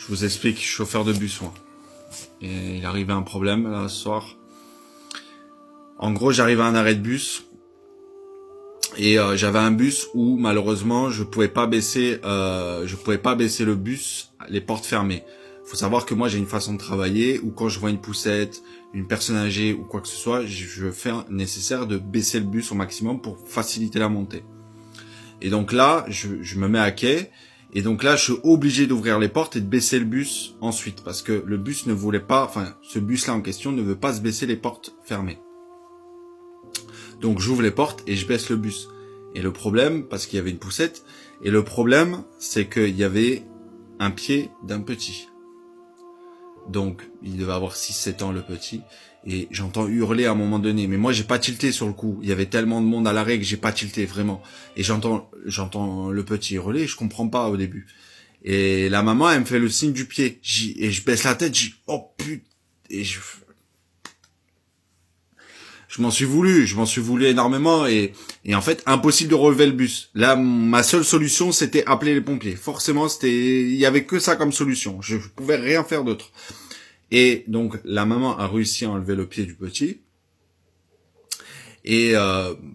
vous explique, je suis chauffeur de bus, moi. Et il arrivait un problème, là, ce soir. En gros, j'arrive à un arrêt de bus. Et j'avais un bus où, malheureusement, je pouvais pas baisser le bus, les portes fermées. Faut savoir que moi, j'ai une façon de travailler où quand je vois une poussette, une personne âgée ou quoi que ce soit, je fais nécessaire de baisser le bus au maximum pour faciliter la montée. Et donc là, je me mets à quai. Et donc là, je suis obligé d'ouvrir les portes et de baisser le bus ensuite. Parce que le bus ne voulait pas, enfin, ce bus-là en question ne veut pas se baisser les portes fermées. Donc j'ouvre les portes et je baisse le bus. Et le problème, parce qu'il y avait une poussette, et le problème, c'est qu'il y avait un pied d'un petit. Donc, il devait avoir 6-7 ans, le petit. Et j'entends hurler à un moment donné. Mais moi, j'ai pas tilté sur le coup. Il y avait tellement de monde à l'arrêt que j'ai pas tilté, vraiment. Et j'entends le petit hurler, je comprends pas au début. Et la maman, elle me fait le signe du pied. Et je baisse la tête, je dis, oh putain. Et je m'en suis voulu énormément et en fait impossible de relever le bus. Là, ma seule solution, c'était appeler les pompiers. Forcément, il y avait que ça comme solution. Je pouvais rien faire d'autre. Et donc la maman a réussi à enlever le pied du petit. Et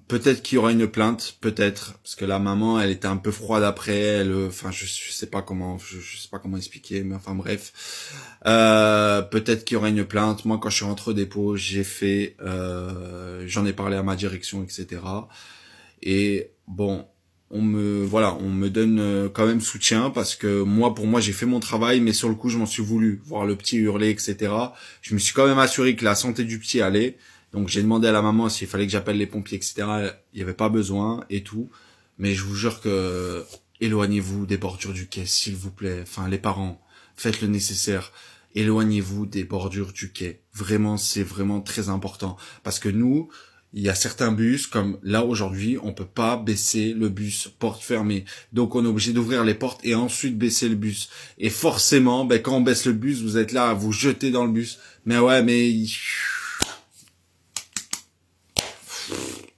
peut-être qu'il y aura une plainte, peut-être, parce que la maman, elle était un peu froide après, enfin, je sais pas comment expliquer, mais enfin bref, peut-être qu'il y aura une plainte. Moi, quand je suis rentré au dépôt, j'en ai parlé à ma direction, etc. Et bon, on me donne quand même soutien parce que pour moi, j'ai fait mon travail, mais sur le coup, je m'en suis voulu voir le petit hurler, etc. Je me suis quand même assuré que la santé du petit allait. Donc j'ai demandé à la maman s'il fallait que j'appelle les pompiers, etc. Il n'y avait pas besoin et tout. Mais je vous jure que éloignez-vous des bordures du quai, s'il vous plaît. Enfin, les parents, faites le nécessaire. Éloignez-vous des bordures du quai. Vraiment, c'est vraiment très important. Parce que nous, il y a certains bus, comme là aujourd'hui, on peut pas baisser le bus porte fermée. Donc on est obligé d'ouvrir les portes et ensuite baisser le bus. Et forcément, quand on baisse le bus, vous êtes là à vous jeter dans le bus. Mais ouais,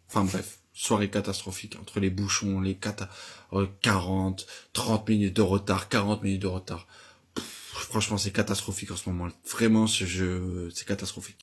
enfin bref, soirée catastrophique entre les bouchons, 40, 30 minutes de retard, 40 minutes de retard. Franchement, c'est catastrophique en ce moment. Vraiment, c'est catastrophique.